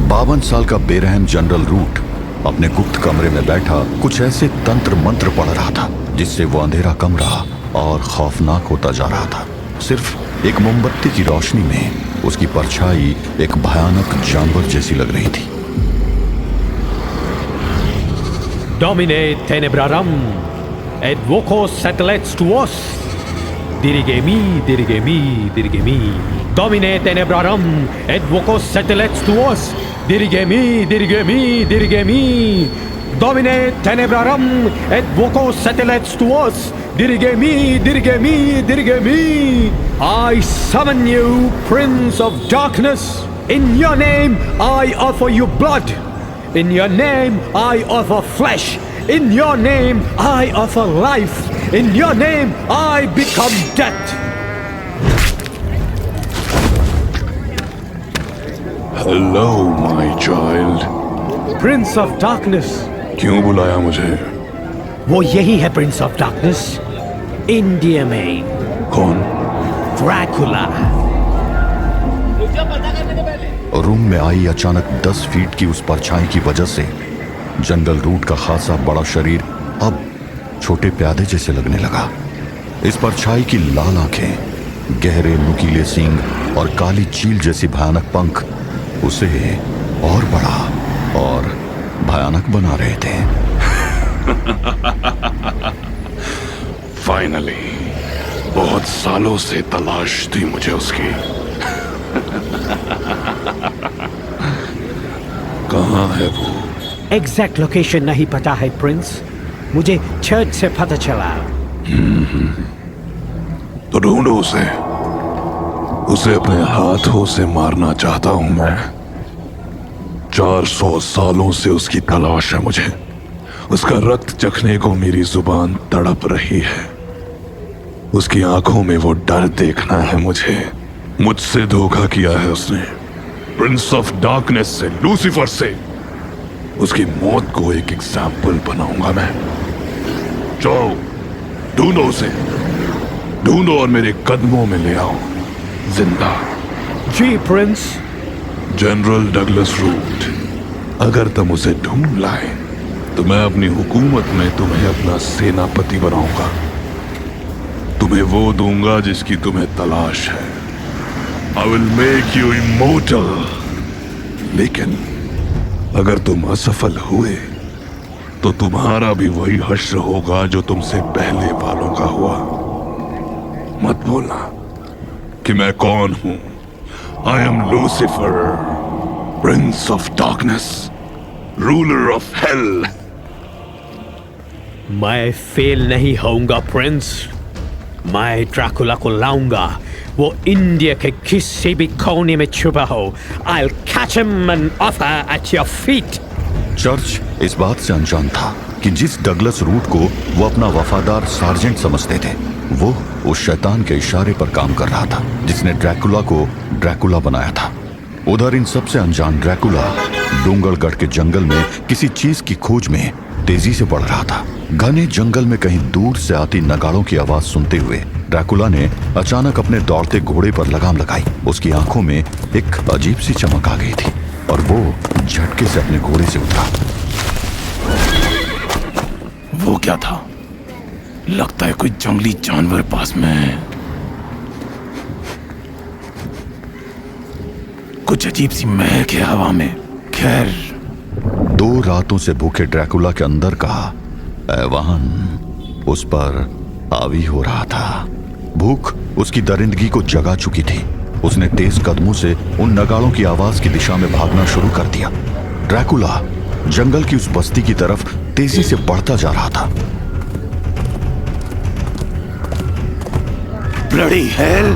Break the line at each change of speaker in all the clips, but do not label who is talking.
52 साल का बेरहम जनरल रूट अपने गुप्त कमरे में बैठा कुछ ऐसे तंत्र मंत्र पढ़ रहा था जिससे वो अंधेरा कम रहा और खौफनाक होता जा रहा था। सिर्फ एक मोमबत्ती की रोशनी में उसकी परछाई एक भयानक जानवर जैसी लग रही थी।
Domine tenebrarum et vocos satellites tuos. Dirigemi, dirigemi, dirigemi. Domine tenebrarum et vocos satellites tuos. Dirigemi, dirigemi, dirigemi. Domine tenebrarum et vocos satellites tuos. Dirigemi, dirigemi, dirigemi. I summon you, Prince of Darkness. In your name I offer you blood. In your name I offer flesh. In your name I offer life. In your name I become death.
Hello, my child.
Prince of Darkness.
क्यों बुलाया मुझे?
वो यही है Prince of Darkness. India में
कौन?
Dracula.
Room में आई अचानक 10 फीट की उस परछाई की वजह से जनरल रूट का खासा बड़ा शरीर अब छोटे प्यादे जैसे लगने लगा। इस परछाई की लाल आंखें, गहरे नुकीले सींग और काली चील जैसी भयानक पंख उसे और बड़ा और भयानक बना रहे थे।
फाइनली, बहुत सालों से तलाश थी मुझे उसकी। कहाँ है वो?
एग्जैक्ट लोकेशन नहीं पता है प्रिंस, मुझे चर्च से पता चला।
तो ढूंढो उसे। उसे अपने हाथों से मारना चाहता हूं मैं। 400 सालों से उसकी तलाश है मुझे। उसका रक्त चखने को मेरी जुबान तड़प रही है। उसकी आंखों में वो डर देखना है मुझे। मुझसे धोखा किया है उसने। प्रिंस ऑफ डार्कनेस से, लूसीफर से। उसकी मौत को एक एग्जाम्पल बनाऊंगा मैं। जाओ, ढूंढो उसे। ढूंढो और मेरे कदमों में ले आओ, जिंदा।
जी प्रिंस।
जनरल डगलस रूट, अगर तुम उसे ढूंढ लाए तो मैं अपनी हुकूमत में तुम्हें अपना सेनापति बनाऊंगा। तुम्हें वो दूंगा जिसकी तुम्हें तलाश है। I will make you immortal. लेकिन अगर तुम असफल हुए तो तुम्हारा भी वही हश्र होगा जो तुमसे पहले वालों का हुआ। मत बोलना कि मैं कौन हूं। I am Lucifer, Prince of darkness, ruler of hell.
मैं फेल नहीं होऊंगा प्रिंस। मैं ड्रैकुला को लाऊंगा। वो इंडिया के किसी भी कोने में छुपा हो। I'll catch him and offer at your feet.
Church इस बात से अनजान था कि जिस डगलस रूट को वो अपना वफादार सार्जेंट समझते थे, वो उस शैतान के इशारे पर काम कर रहा था जिसने ड्रैकुला को ड्रैकुला बनाया था। उधर इन सबसे अनजान ड्रैकुला डूंगरगढ़ के जंगल में किसी चीज की खोज में तेजी से बढ़ रहा था। घने जंगल में कहीं दूर से आती नगाड़ों की आवाज सुनते हुए ड्रैकुला ने अचानक अपने दौड़ते घोड़े पर लगाम लगाई। उसकी आंखों में एक अजीब सी चमक आ गई थी और वो झटके से अपने घोड़े से उतरा।
वो क्या था? लगता है कोई जंगली जानवर पास में है। कुछ अजीब सी महक है हवा में। खैर,
2 रातों से भूखे ड्रैकुला के अंदर का ऐवान उस पर हावी हो रहा था। भूख उसकी दरिंदगी को जगा चुकी थी। उसने तेज कदमों से उन नगाड़ों की आवाज की दिशा में भागना शुरू कर दिया। ड्रैकुला जंगल की उस बस्ती की तरफ तेजी से बढ़ता जा रहा था।
Bloody hell!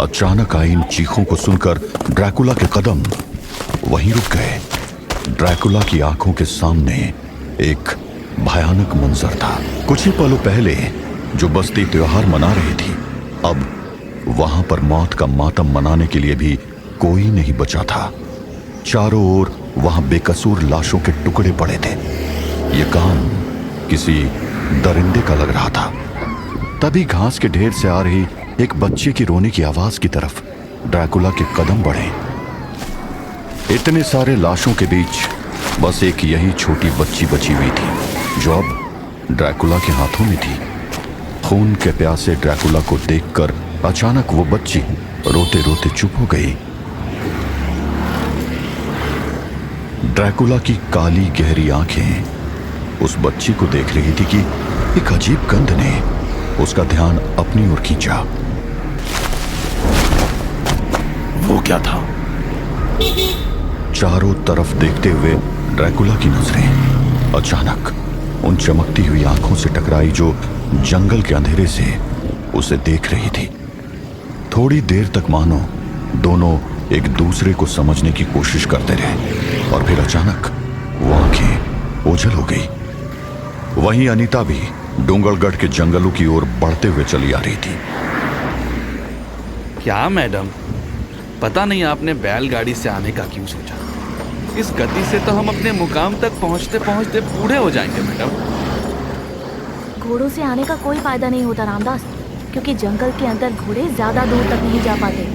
अचानक आई इन चीखों को सुनकर ड्रैकुला के कदम वहीं रुक गए। ड्रैकुला की आंखों के सामने एक भयानक मंजर था। कुछ ही पलों पहले जो बस्ती त्योहार मना रही थी, अब वहां पर मौत का मातम मनाने के लिए भी कोई नहीं बचा था। चारों ओर वहां बेकसूर लाशों के टुकड़े पड़े थे। यह काम किसी दरिंदे का लग रहा था। तभी घास के ढेर से आ रही एक बच्चे की रोने की आवाज की तरफ ड्रैकुला के कदम बढ़े। इतने सारे लाशों के बीच बस एक यही छोटी बच्ची बची हुई थी जो अब ड्रैकुला के हाथों में थी। खून के प्यासे ड्रैकुला को देखकर अचानक वो बच्ची रोते रोते चुप हो गई। ड्रैकुला की काली गहरी आंखें उस बच्ची को देख रही थी कि एक अजीब गंध ने उसका ध्यान अपनी ओर खींचा।
वो क्या था?
चारों तरफ देखते हुए ड्रैकुला की नजरें अचानक उन चमकती हुई आंखों से टकराई जो जंगल के अंधेरे से उसे देख रही थी। थोड़ी देर तक मानो दोनों एक दूसरे को समझने की कोशिश करते रहे और फिर अचानक वो आंखें ओझल हो गई। वहीं अनीता भी डोंगरगढ़ के जंगलों की ओर बढ़ते हुए चली आ रही थी।
क्या मैडम, पता नहीं आपने बैलगाड़ी से आने का क्यों सोचा। इस गति से तो हम अपने मुकाम तक पहुंचते पहुंचते बूढ़े हो जाएंगे मैडम।
घोड़ों से आने का कोई फायदा नहीं होता रामदास, क्योंकि जंगल के अंदर घोड़े ज्यादा दूर तक नहीं जा पाते।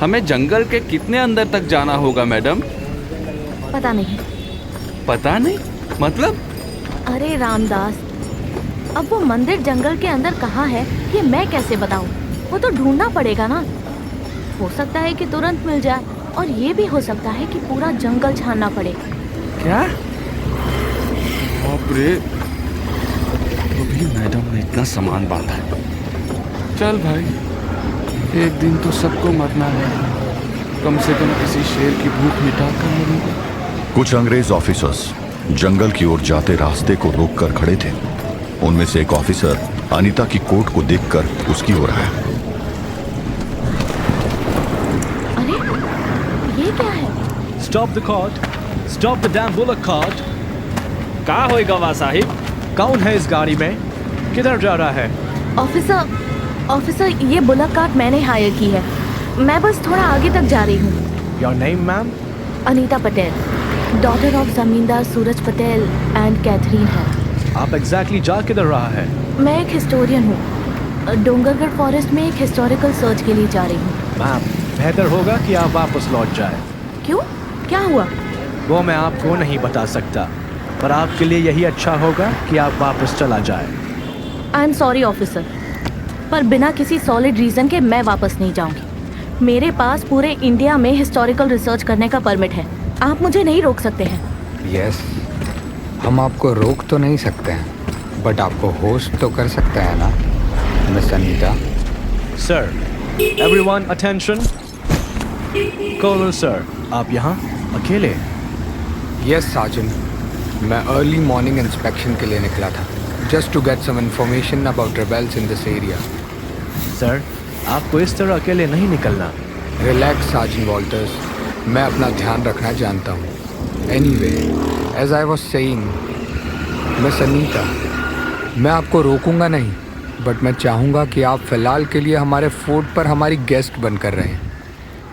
हमें जंगल के कितने अंदर तक जाना होगा मैडम?
पता नहीं।
पता नहीं मतलब?
अरे रामदास, अब वो मंदिर जंगल के अंदर कहाँ है ये मैं कैसे बताऊं? वो तो ढूंढना पड़ेगा ना। हो सकता है कि तुरंत मिल जाए और ये भी हो सकता है कि पूरा जंगल छानना पड़े।
क्या? बाप रे, तो भी मैडम ने इतना सामान बांधा है। चल भाई, एक दिन तो सबको मरना है, कम से कम किसी शेर की भूख मिटा कर मरूंगा।
कुछ अंग्रेज ऑफिसर्स जंगल की ओर जाते रास्ते को रोककर खड़े थे। उनमें से एक ऑफिसर अनीता की कोट को देखकर उसकी ओर आया।
अरे ये क्या है?
Stop the cart! Stop the damn bullock cart!
कहाँ होएगा वहाँ साहिब?
कौन है इस गाड़ी में? किधर जा रहा है?
ऑफिसर, ये बुलक कार्ट मैंने हायर की है। मैं बस थोड़ा आगे तक जा रही हूँ।
Your name, ma'am?
Anita Patel, daughter of जमींदार सूरज पटेल एंड कैथरीन है।
आप एग्जैक्टली जा किधर रहा है?
मैं एक हिस्टोरियन हूँ। डोंगरगढ़ फॉरेस्ट में एक हिस्टोरिकल सर्च के लिए जा रही हूँ।
मैम, बेहतर होगा कि आप वापस लौट जाए।
क्यों? क्या हुआ?
वो मैं आपको नहीं बता सकता, पर आपके लिए यही अच्छा होगा कि आप वापस चला जाए।
आई एम सॉरी ऑफिसर, पर बिना किसी सॉलिड रीज़न के मैं वापस नहीं जाऊंगी। मेरे पास पूरे इंडिया में हिस्टोरिकल रिसर्च करने का परमिट है। आप मुझे नहीं रोक सकते हैं।
यस, हम आपको रोक तो नहीं सकते हैं, बट आपको होस्ट तो कर सकते हैं ना miss Anita.
Sir, everyone attention. Colonel sir, आप यहाँ अकेले?
यस साजन, मैं अर्ली मॉर्निंग इंस्पेक्शन के लिए निकला था, just to get some information about rebels in this area.
Sir, आपको इस तरह अकेले नहीं निकलना।
रिलैक्स साजन वॉल्टर्स, मैं अपना ध्यान रखना जानता हूँ। Anyway, as I was saying, miss Anita, मैं आपको रोकूंगा नहीं, बट मैं चाहूँगा कि आप फ़िलहाल के लिए हमारे फोर्ट पर हमारी गेस्ट बनकर रहें,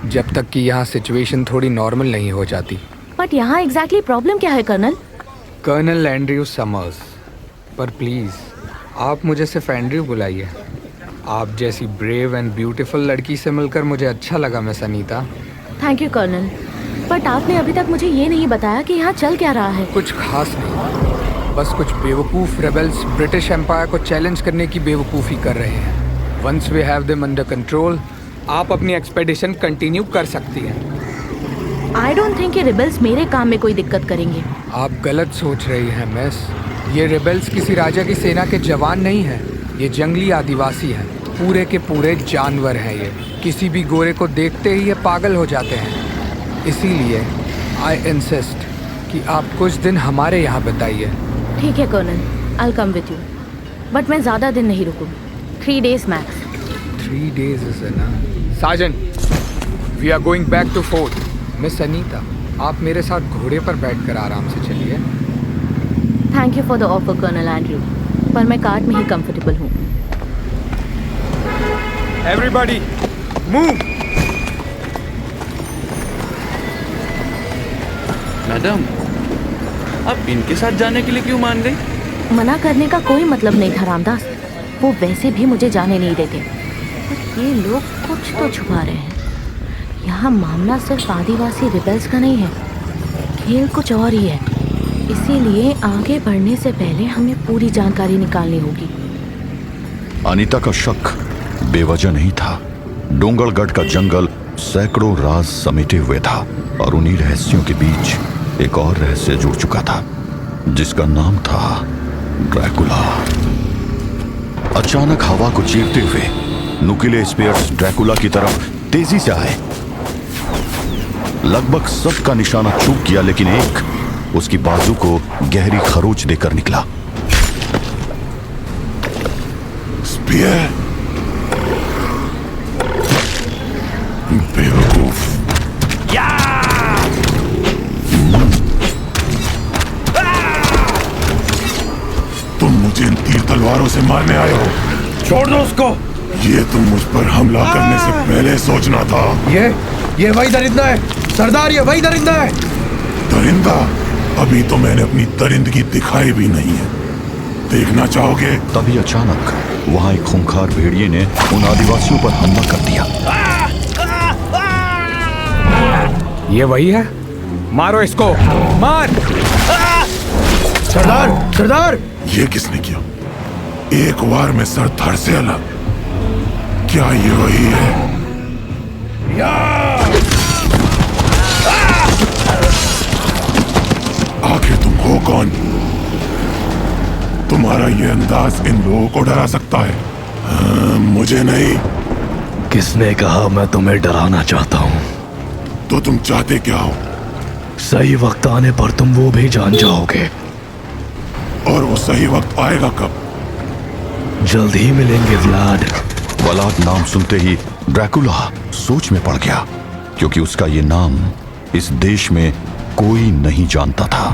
जब तक कि यहाँ सिचुएशन थोड़ी नॉर्मल नहीं हो जाती।
बट यहाँ एग्जैक्टली प्रॉब्लम क्या है कर्नल?
कर्नल एंड्रयू समर्स, पर प्लीज़ आप मुझे सिर्फ एंड्रयू बुलाइए। आप जैसी ब्रेव एंड ब्यूटीफुल लड़की से मिलकर मुझे अच्छा लगा miss Anita.
Thank you colonel, but आपने अभी तक मुझे ये नहीं बताया कि यहाँ चल क्या रहा है।
कुछ खास नहीं, बस कुछ बेवकूफ़ रेबल्स ब्रिटिश एम्पायर को चैलेंज करने की बेवकूफ़ी कर रहे हैं। Once we have them under control, आप अपनी एक्सपेडिशन कंटिन्यू कर सकती हैं।
आई डोंट थिंक ये रिबल्स मेरे काम में कोई दिक्कत करेंगे।
आप गलत सोच रही हैं मिस। ये रिबल्स किसी राजा की सेना के जवान नहीं हैं, ये जंगली आदिवासी हैं, पूरे के पूरे जानवर हैं। ये किसी भी गोरे को देखते ही ये पागल हो जाते हैं। इसीलिए आई इंसिस्ट कि आप कुछ दिन हमारे यहाँ बिताइए।
ठीक है colonel, I will come with you, but मैं ज़्यादा दिन नहीं रुकूंगी। 3 days max.
3 days is enough। Sajan, we are going back to fort. Miss Anita, आप मेरे साथ घोड़े पर बैठकर आराम से चलिए।
Thank you for the offer colonel Andrew, पर मैं कार्ट में ही कंफर्टेबल हूँ।
Everybody move.
मैडम, आप इनके साथ जाने के लिए क्यों मान गई?
मना करने का कोई मतलब नहीं था रामदास। वो वैसे भी मुझे जाने नहीं देते। पर ये लोग कुछ तो छुपा रहे हैं। यहाँ मामला सिर्फ आदिवासी रिबेल्स का नहीं है, खेल कुछ और ही है। इसीलिए आगे बढ़ने से पहले हमें पूरी जानकारी निकालनी होगी।
अनीता का शक बेवजह नहीं था। डोंगरगढ़ का जंगल सैकड़ों राज समेटे हुए था और उन्हीं रहस्यों के बीच एक और रहस्य जुड़ चुका था जिसका नाम था ड्रैकुला। अचानक हवा को चीरते हुए नुकीले स्पेयर्स ड्रैकुला की तरफ तेजी से आए। लगभग सबका निशाना चूक गया, लेकिन एक उसकी बाजू को गहरी खरोच देकर निकला।
स्पीयर, बेवकूफ। तुम मुझे इन तीर तलवारों से मारने आए हो।
छोड़ दो उसको।
ये तुम मुझ पर हमला करने से पहले सोचना था।
ये वही दरिंदा है सरदार, ये वही दरिंदा है।
दरिंदा? अभी तो मैंने अपनी दरिंदगी दिखाई भी नहीं है, देखना चाहोगे?
तभी अचानक वहां एक खूंखार भेड़िए ने उन आदिवासियों पर हमला कर दिया।
ये वही है, मारो इसको, मार।
सरदार सरदार,
ये किसने किया? एक वार में सर धड़ से अलग। क्या ये वही है? आखिर तुम हो कौन? तुम्हारा ये अंदाज इन लोगों को डरा सकता है, मुझे नहीं।
किसने कहा मैं तुम्हें डराना चाहता हूँ?
तो तुम चाहते क्या हो?
सही वक्त आने पर तुम वो भी जान जाओगे।
और वो सही वक्त आएगा कब?
जल्द ही मिलेंगे व्लाड।
व्लाद नाम सुनते ही ड्रैकुला सोच में पड़ गया, क्योंकि उसका ये नाम इस देश में कोई नहीं जानता था।